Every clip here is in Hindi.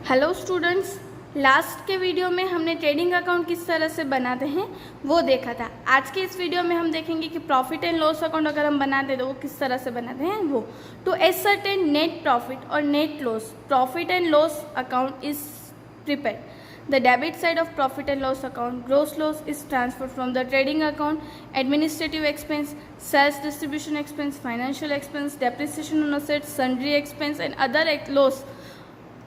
हेलो स्टूडेंट्स, लास्ट के वीडियो में हमने ट्रेडिंग अकाउंट किस तरह से बनाते हैं वो देखा था। आज के इस वीडियो में हम देखेंगे कि प्रॉफिट एंड लॉस अकाउंट अगर हम बनाते हैं तो वो किस तरह से बनाते हैं वो। टू एसर्टेन नेट प्रॉफिट और net loss, profit and loss account is prepared. The debit side of profit and loss account, gross loss is transferred from the trading account, administrative expense, sales distribution expense, financial expense, depreciation on assets, sundry expense and other loss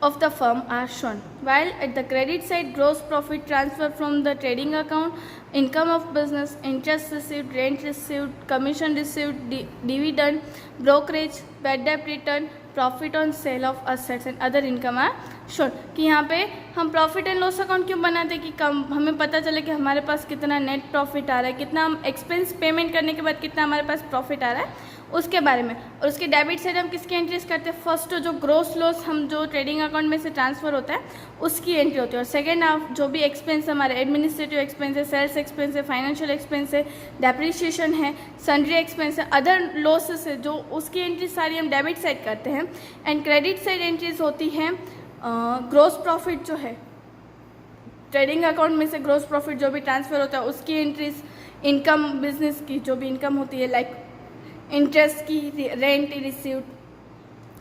of the firm are shown. While at the credit side, gross profit transferred from the trading account, income of business, interest received, rent received, commission received, dividend, brokerage, bad debt return, profit on sale of assets and other income are shown. कि यहाँ पे हम प्रॉफिट एंड लॉस अकाउंट क्यों बनाते हैं कि कम हमें पता चले कि हमारे पास कितना नेट प्रॉफिट आ रहा है, कितना हम एक्सपेंस पेमेंट करने के बाद कितना हमारे पास प्रॉफिट आ रहा है उसके बारे में. और उसके डेबिट साइड हम किसकी एंट्रीज करते हैं? फर्स्ट जो ग्रोस लॉस हम जो ट्रेडिंग अकाउंट में से ट्रांसफर होता है उसकी एंट्री होती है. और सेकेंड हाफ जो भी एक्सपेंस हमारे एडमिनिस्ट्रेटिव एक्सपेंस है, सेल्स एक्सपेंस है, फाइनेंशियल एक्सपेंस है, डेप्रिसिएशन है, सन्ड्री एक्सपेंस है, अदर लॉसेस है, जो उसकी एंट्री सारी हम डेबिट साइड करते हैं. एंड क्रेडिट साइड एंट्रीज होती हैं ग्रोस प्रॉफिट जो है ट्रेडिंग अकाउंट में से ग्रोस प्रॉफिट जो भी ट्रांसफर होता है उसकी एंट्रीज, इनकम बिजनेस की जो भी इनकम होती है लाइक इंटरेस्ट की, rent received,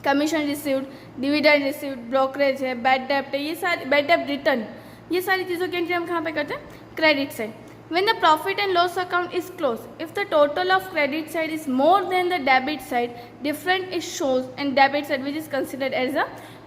commission received, dividend received, brokerage है, बैड डेप्ट है, ये सारी बैड डेप्ट रिटर्न, ये सारी चीज़ों की एंट्री हम कहाँ पे करते हैं? Credit side. When the profit and loss account is closed, if the total of credit side is more than the debit side, different is shows and debit side which is considered as a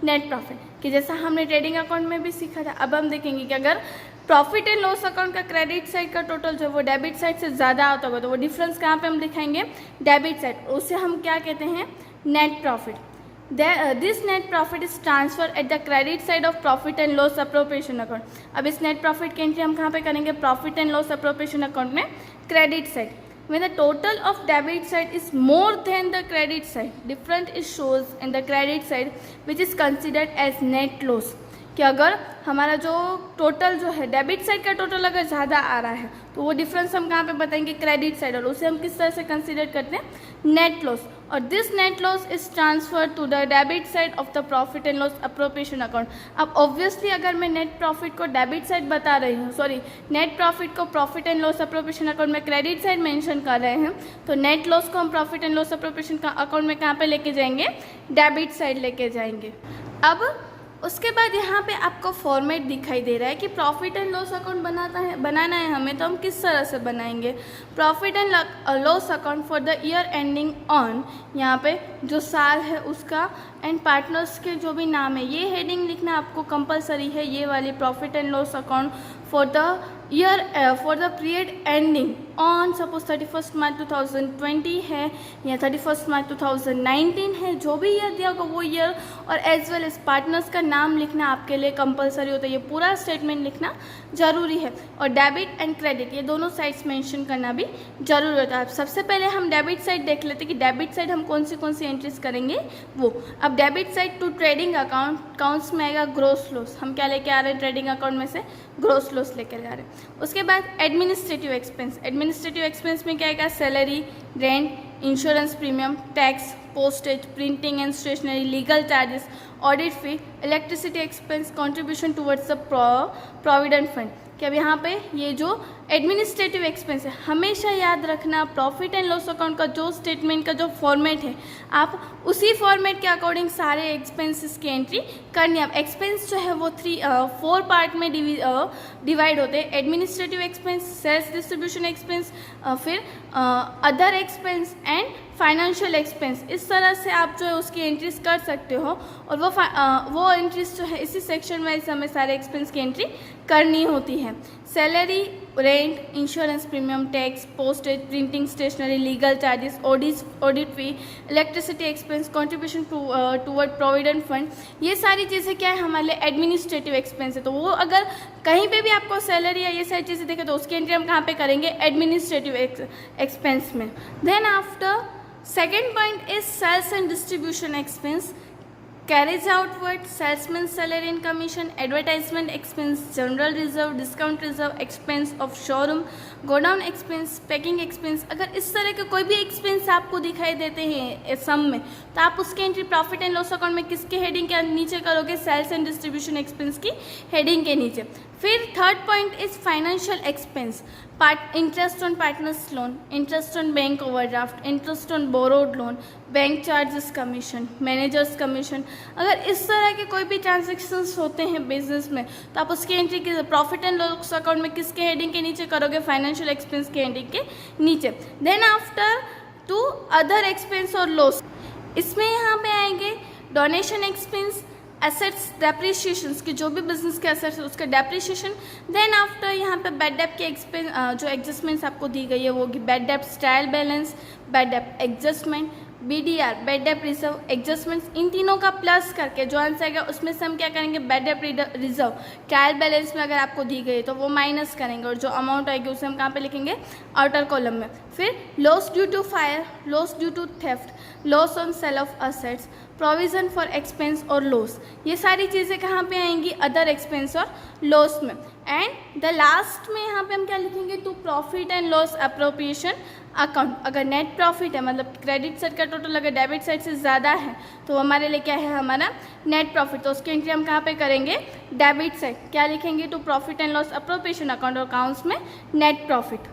net profit. कि जैसा हमने ट्रेडिंग अकाउंट में भी सीखा था, अब हम देखेंगे कि अगर प्रॉफिट एंड लॉस अकाउंट का क्रेडिट साइड का टोटल जो वो डेबिट साइड से ज़्यादा आता होगा तो वो डिफरेंस कहाँ पे हम दिखाएंगे? Debit side. उसे हम क्या कहते हैं? Net profit. This net profit is transferred at the credit side of profit and loss appropriation account. अब इस net profit की एंट्री हम कहाँ पे करेंगे? profit and loss appropriation account में credit side. When the total of debit side is more than the credit side, different is shows in the credit side which is considered as net loss. कि अगर हमारा जो टोटल जो है डेबिट साइड का टोटल अगर ज़्यादा आ रहा है तो वो डिफरेंस हम कहाँ पे बताएंगे? Credit side. और उसे हम किस तरह से कंसिडर करते हैं? Net loss. और this net loss is transfer to the debit side of the profit and loss appropriation account. अब ऑब्वियसली अगर मैं नेट प्रॉफिट को डेबिट साइड बता रही हूँ, सॉरी नेट प्रॉफिट को profit and loss appropriation account में क्रेडिट साइड मेंशन कर रहे हैं तो नेट लॉस को हम profit and loss appropriation account में कहाँ पे लेके जाएंगे? डेबिट साइड लेके जाएंगे. अब उसके बाद यहाँ पे आपको फॉर्मेट दिखाई दे रहा है कि प्रॉफिट एंड लॉस अकाउंट बनाना है हमें, तो हम किस तरह से बनाएंगे? Profit and loss account for the year ending on, यहाँ पे जो साल है उसका एंड पार्टनर्स के जो भी नाम है ये हेडिंग लिखना आपको कंपलसरी है. ये वाली profit and loss account for the year for the period ending on suppose 31 मार्च 2020 है या 31 मार्च 2019 है, जो भी ईयर दिया होगा वो ईयर, और एज वेल एज पार्टनर्स का नाम लिखना आपके लिए कंपलसरी होता है. ये पूरा स्टेटमेंट लिखना जरूरी है. और डेबिट एंड क्रेडिट ये दोनों साइड्स मेंशन करना भी जरूरी होता है. सबसे पहले हम डेबिट साइड देख लेते हैं कि डेबिट साइड हम कौन सी एंट्रीज करेंगे वो. अब debit side to trading accounts में आएगा ग्रोस लॉस. हम क्या लेके आ रहे हैं? ट्रेडिंग अकाउंट में से ग्रोस लॉस लेकर जा रहे हैं. उसके बाद एडमिनिस्ट्रेटिव एक्सपेंस. एडमिनिस्ट्रेटिव एक्सपेंस में क्या आएगा? Salary, rent, insurance premium, tax, postage, printing and stationery, legal charges, audit fee, electricity expense, contribution towards the provident fund. कि अब यहाँ पे ये जो एडमिनिस्ट्रेटिव एक्सपेंस है हमेशा याद रखना प्रॉफिट एंड लॉस अकाउंट का जो स्टेटमेंट का जो फॉर्मेट है आप उसी फॉर्मेट के अकॉर्डिंग सारे एक्सपेंसेस की एंट्री करनी है. अब एक्सपेंस जो है वो 4 पार्ट में डिवाइड होते हैं. Administrative expense, sales distribution expense, फिर other expense and financial expense. इस तरह से आप जो है उसकी एंट्रीज कर सकते हो. और वो एंट्रीज जो है इसी सेक्शन वाइज हमें सारे एक्सपेंस की एंट्री करनी होती है. Salary, rent, insurance premium, tax, postage, printing, stationery, legal charges, audit fee, electricity expense, contribution toward provident fund, ये सारी चीज़ें क्या है हमारे लिए एडमिनिस्ट्रेटिव एक्सपेंस है. तो वो अगर कहीं पे भी आपको सैलरी या ये सारी चीज़ें देखे तो उसकी एंट्री हम कहाँ पे करेंगे? एडमिनिस्ट्रेटिव एक्सपेंस में. Then after second point is sales and distribution expense. carries outward, salesman's salary and commission, advertisement expense, general reserve, discount reserve, expense of showroom, godown expense, packing expense. अगर इस तरह के कोई भी एक्सपेंस आपको दिखाई देते हैं सम में, तो आप उसकी entry profit and loss account में किसके हेडिंग के नीचे करोगे? सेल्स एंड डिस्ट्रीब्यूशन एक्सपेंस की हेडिंग के नीचे। फिर third point is financial expense, interest on partners loan, interest on bank overdraft, interest on borrowed loan, bank charges commission, managers commission. अगर इस तरह के कोई भी ट्रांजेक्शन्स होते हैं बिजनेस में, तो आप उसकी entry profit and loss account में किसके हेडिंग के नीचे करोगे? फाइनेंशियल एक्सपेंस के हेडिंग के नीचे। Then after to other expense और लॉस, इसमें यहाँ पे आएंगे डोनेशन एक्सपेंस, एसेट्स डेप्रिसिएशन की जो भी बिजनेस के एसेट्स है उसका डेप्रिसिएशन। देन आफ्टर यहाँ पे बैड डेप्ट के एक्सपेंस जो एडजस्टमेंट्स आपको दी गई है वो होगी बैड डेप्ट ट्रायल बैलेंस, बैड डेप्ट एडजस्टमेंट, BDR बैड डेप्ट रिजर्व एडजस्टमेंट्स। इन तीनों का प्लस करके जो आंसर आएगा उसमें से हम क्या करेंगे? बैड डेप्ट रिजर्व ट्रायल बैलेंस में अगर आपको दी गई तो वो माइनस करेंगे और जो अमाउंट आएगी उसे हम कहाँ पे लिखेंगे? आउटर कॉलम में। फिर loss due to fire, loss due to theft, loss on sale of assets, provision for expense और लॉस, ये सारी चीज़ें कहाँ पे आएंगी? अदर एक्सपेंस और लॉस में। एंड द लास्ट में यहाँ पे हम क्या लिखेंगे? To profit and loss appropriation account. अगर नेट प्रॉफिट है मतलब क्रेडिट साइड का टोटल अगर डेबिट साइड से ज़्यादा है तो हमारे लिए क्या है? हमारा नेट प्रॉफिट। तो उसकी एंट्री हम कहाँ पे करेंगे? Debit side. क्या लिखेंगे? To profit and loss appropriation account और अकाउंट्स में नेट प्रॉफिट।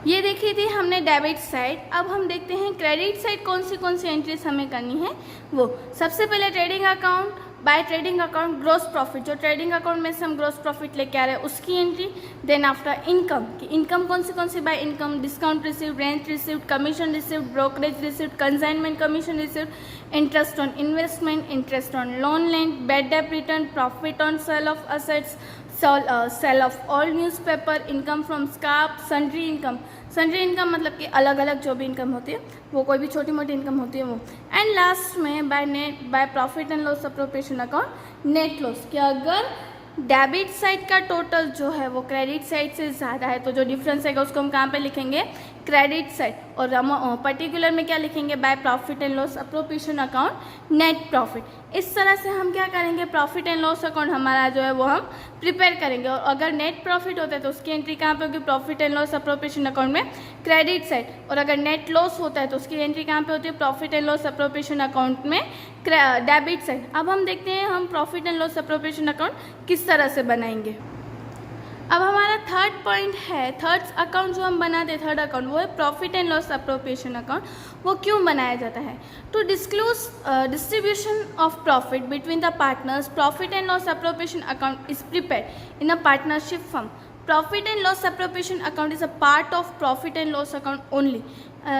ये देखी थी हमने डेबिट साइड। अब हम देखते हैं क्रेडिट साइड कौन सी एंट्रीज हमें करनी है वो। सबसे पहले trading account, by trading account gross profit, जो ट्रेडिंग अकाउंट में से हम ग्रॉस प्रॉफिट लेके आ रहे हैं उसकी एंट्री। देन आफ्टर इनकम की इनकम कौन सी by income, discount received, rent received, commission received, brokerage received, consignment commission received, interest on investment, interest on loan lend, bad डेप्ट return, profit on sale of assets, sale of old newspaper, income from scrap, sundry income. Sundry income मतलब कि अलग अलग जो भी इनकम होती है वो, कोई भी छोटी मोटी इनकम होती है वो। एंड लास्ट में by profit and loss appropriation account net loss, कि अगर डेबिट साइड का टोटल जो है वो क्रेडिट साइड से ज़्यादा है तो जो डिफरेंस आएगा उसको हम कहाँ पे लिखेंगे? Credit side. और पर्टिकुलर में क्या लिखेंगे? By profit and loss appropriation account net profit. इस तरह से हम क्या करेंगे? प्रॉफिट एंड लॉस अकाउंट हमारा जो है वो हम प्रिपेयर करेंगे। और अगर नेट प्रॉफिट होता है तो उसकी एंट्री कहाँ पे होगी? Profit and loss appropriation account में क्रेडिट साइड। और अगर नेट लॉस होता है तो उसकी एंट्री कहाँ पे होती है? Profit and loss appropriation account में डेबिट साइड। अब हम देखते हैं हम profit and loss appropriation account किस तरह से बनाएंगे। अब हमारा थर्ड पॉइंट है, थर्ड अकाउंट जो हम बनाते हैं, थर्ड अकाउंट वो है profit and loss appropriation account. वो क्यों बनाया जाता है? To disclose distribution of profit between the partners, profit and loss appropriation account is prepared in a partnership firm. Profit and loss appropriation account is a part of profit and loss account only.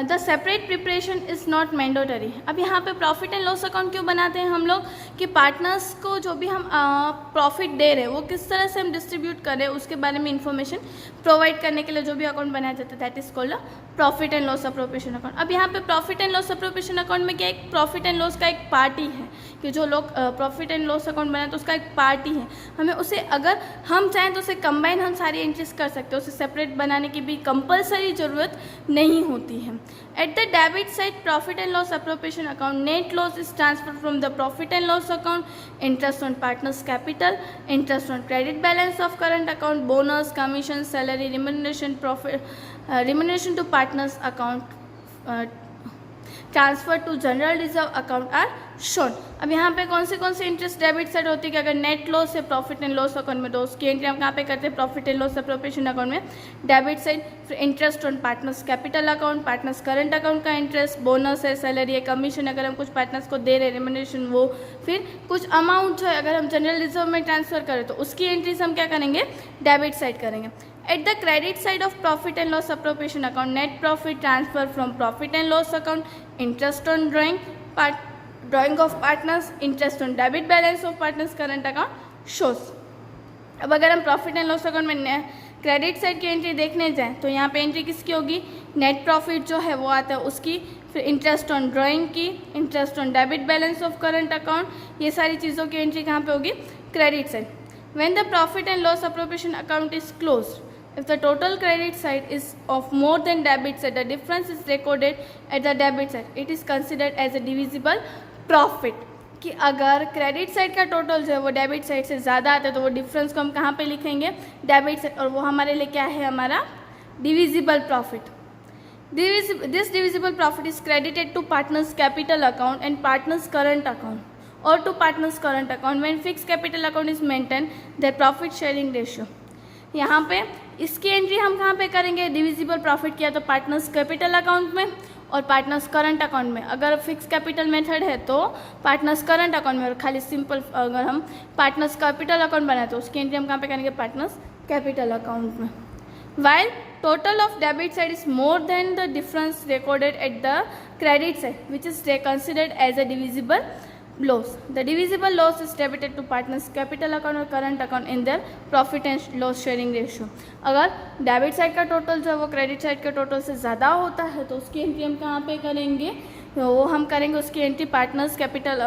The separate preparation is not mandatory. अब यहाँ पे प्रॉफिट एंड लॉस अकाउंट क्यों बनाते हैं हम लोग? कि पार्टनर्स को जो भी हम प्रॉफिट दे रहे हैं वो किस तरह से हम डिस्ट्रीब्यूट कर रहे हैं उसके बारे में इंफॉर्मेशन प्रोवाइड करने के लिए जो भी अकाउंट बनाया जाता है that is called profit and loss appropriation account. अब यहाँ पे profit and loss appropriation account में क्या, एक प्रॉफिट एंड लॉस का एक पार्ट ही है कि जो लोग प्रॉफिट एंड लॉस अकाउंट बनाए तो उसका एक पार्ट ही है। हमें उसे अगर हम चाहें तो उसे कंबाइन हम सारी एंट्रीज कर सकते हैं, उसे सेपरेट बनाने की भी कंपलसरी ज़रूरत नहीं होती है। At the debit side profit and loss appropriation account net loss is transfer from the profit and loss account, interest on partners capital, interest on credit balance of current account, bonus, commission, salary, remuneration, remuneration to partners account, transfer to general reserve account are shown. अब यहाँ पे कौन से इंटरेस्ट डेबिट साइड होती है कि अगर नेट लॉस है प्रॉफिट एंड लॉस अकाउंट में तो उसकी एंट्री हम कहाँ पे करते हैं? Profit and loss appropriation account में डेबिट साइड। फिर interest on partners capital account, partners current account का इंटरेस्ट, बोनस है, सैलरी है, कमीशन अगर हम कुछ पार्टनर्स को दे रहे हैं, रिम्यूनरेशन वो, फिर कुछ अमाउंट जो है अगर हम जनरल रिजर्व में ट्रांसफर करें तो उसकी एंट्रीज हम क्या करेंगे? डेबिट साइड करेंगे। At the credit side of profit and loss appropriation account, net profit transfer from profit and loss account, interest on drawing of partners, interest on debit balance of partners current account shows। अब अगर हम प्रॉफिट एंड लॉस अकाउंट में क्रेडिट साइड की एंट्री देखने जाएं तो यहाँ पे एंट्री किसकी होगी? नेट प्रॉफिट जो है वो आता है उसकी, फिर इंटरेस्ट ऑन ड्राइंग की, interest on debit balance of current account, ये सारी चीज़ों की एंट्री कहाँ पे होगी? Credit side. When the profit and loss appropriation account is closed, if the total credit side is of more than debit side, the difference is recorded at the debit side. It is considered as a divisible profit। कि अगर क्रेडिट साइड का टोटल जो है वो डेबिट साइड से ज़्यादा आता है तो वो डिफरेंस को हम कहाँ पे लिखेंगे, डेबिट साइड, और वो हमारे लिए क्या है, हमारा divisible profit. This divisible profit is credited to partners capital account and partners current account और to partners current account when fix capital account is maintain their profit sharing ratio. यहाँ पे इसकी एंट्री हम कहाँ पे करेंगे, डिविजिबल प्रॉफिट किया तो पार्टनर्स कैपिटल अकाउंट में और पार्टनर्स करंट अकाउंट में। अगर फिक्स कैपिटल मेथड है तो पार्टनर्स करंट अकाउंट में, और खाली सिंपल अगर हम पार्टनर्स कैपिटल अकाउंट बनाए तो उसकी एंट्री हम कहाँ पे करेंगे, पार्टनर्स कैपिटल अकाउंट में। While total of debit side is more than the difference recorded at the credit side, which is considered as a divisible loss. The divisible loss is debited to partners capital account और current account in their profit and loss sharing ratio. अगर डेबिट साइड का टोटल जो है वो क्रेडिट साइड के टोटल से ज़्यादा होता है तो उसकी एंट्री हम कहाँ पे करेंगे, वो हम करेंगे उसकी entry partners capital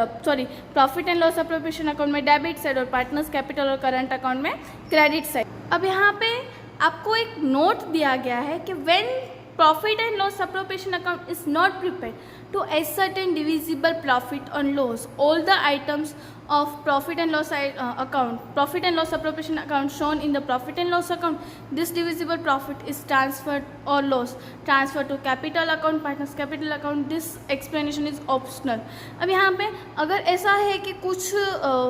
profit and loss appropriation account में डेबिट साइड और पार्टनर्स कैपिटल और करंट अकाउंट में क्रेडिट साइड। अब यहाँ पे आपको एक नोट दिया गया है कि when profit and loss appropriation account is not prepared to ascertain divisible profit on loss, all the items of profit and loss appropriation account shown in the profit and loss account, this divisible profit is transferred or loss transferred to capital account, partners capital account. This explanation is optional. अब यहाँ पे अगर ऐसा है कि कुछ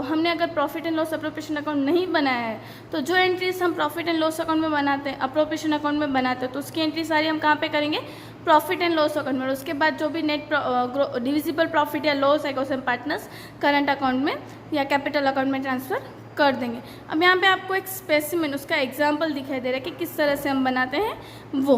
हमने अगर profit and loss appropriation account नहीं बनाया है तो जो एंट्रीज हम प्रॉफिट एंड लॉस अकाउंट में बनाते हैं, अप्रोप्रिएशन अकाउंट में बनाते हैं, तो उसकी एंट्री सारी हम कहाँ पे करेंगे, प्रॉफिट एंड लॉस अकाउंट में। और उसके बाद जो भी नेट डिविजिबल प्रॉफिट या लॉस है उसे हम पार्टनर्स करंट अकाउंट में या कैपिटल अकाउंट में ट्रांसफ़र कर देंगे। अब यहाँ पे आपको एक स्पेसिमेन उसका एग्जांपल दिखाई दे रहा है कि किस तरह से हम बनाते हैं वो।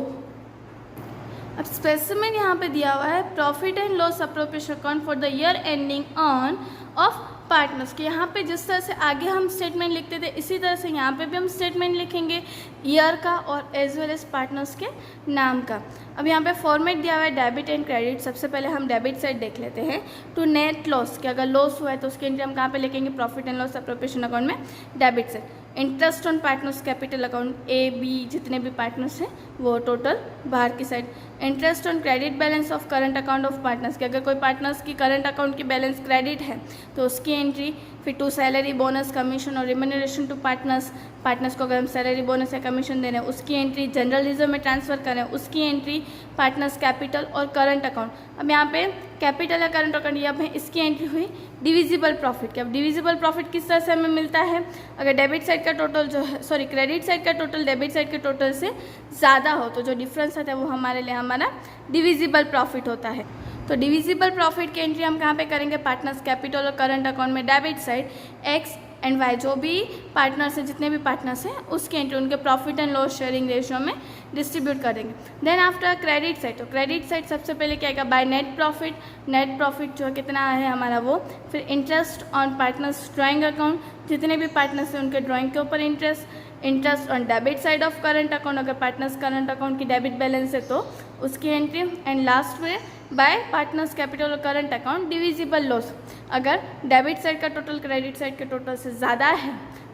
अब स्पेसिमेन यहाँ पे दिया हुआ है profit and loss appropriation account for the year ending on off partners के। यहाँ पे जिस तरह से आगे हम स्टेटमेंट लिखते थे इसी तरह से यहाँ पे भी हम स्टेटमेंट लिखेंगे ईयर का और एज वेल एज पार्टनर्स के नाम का। अब यहाँ पे फॉर्मेट दिया हुआ है डेबिट एंड क्रेडिट। सबसे पहले हम डेबिट साइड देख लेते हैं। टू नेट लॉस, कि अगर लॉस हुआ है तो उसकी एंट्री हम कहाँ पे लिखेंगे, profit and loss appropriation account में debit side. Interest on partners capital account, A B जितने भी पार्टनर्स हैं वो टोटल बाहर की side. Interest on credit balance of current account of partners, कि अगर कोई पार्टनर्स की करंट अकाउंट की बैलेंस क्रेडिट है तो उसकी एंट्री। फिर टू सैलरी बोनस कमीशन और रिम्यूनरेशन टू पार्टनर्स, पार्टनर्स को अगर हम सैलरी बोनस या कमीशन दे रहे हैं उसकी एंट्री। जनरल रिजर्व में ट्रांसफ़र करें उसकी एंट्री, पार्टनर्स कैपिटल और करंट अकाउंट। अब यहाँ पे कैपिटल या करंट अकाउंट ये अब है, इसकी एंट्री हुई डिविजिबल प्रॉफिट की। अब डिविजिबल प्रॉफिट किस तरह से हमें मिलता है, अगर डेबिट साइड का टोटल जो है क्रेडिट साइड का टोटल डेबिट साइड के टोटल से ज़्यादा हो तो जो डिफरेंस आता है वो हमारे लिए हमारा डिविजिबल प्रॉफिट होता है। तो डिविजिबल प्रॉफिट की एंट्री हम कहाँ पे करेंगे, पार्टनर्स कैपिटल और करंट अकाउंट में debit side. X and Y जो भी पार्टनर्स हैं, जितने भी पार्टनर्स हैं उसकी एंट्री उनके profit and loss sharing ratio में डिस्ट्रीब्यूट करेंगे। देन आफ्टर क्रेडिट साइड, तो क्रेडिट साइड सबसे पहले क्या आएगा, by net profit. Net profit जो कितना है हमारा वो। फिर interest on partners drawing account, जितने भी पार्टनर्स हैं उनके ड्राइंग के ऊपर interest. Interest on debit side of current account, अगर पार्टनर्स करंट अकाउंट की डेबिट बैलेंस है तो उसकी एंट्री। एंड लास्ट में बाय पार्टनर्स कैपिटल और करंट अकाउंट डिविजिबल लॉस, अगर डेबिट साइड का टोटल क्रेडिट साइड के टोटल से ज़्यादा है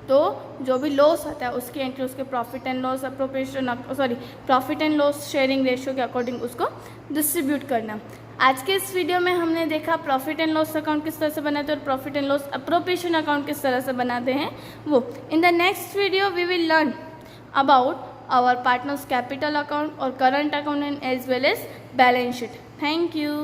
तो जो भी लॉस होता है उसकी एंट्री उसके profit and loss appropriation profit and loss sharing ratio के अकॉर्डिंग उसको डिस्ट्रीब्यूट करना। आज के इस वीडियो में हमने देखा प्रॉफिट एंड लॉस अकाउंट किस तरह से बनाते हैं और profit and loss appropriation account किस तरह से बनाते हैं वो। In the next video we will learn about our partners capital account or current account and as well as balance sheet. Thank you.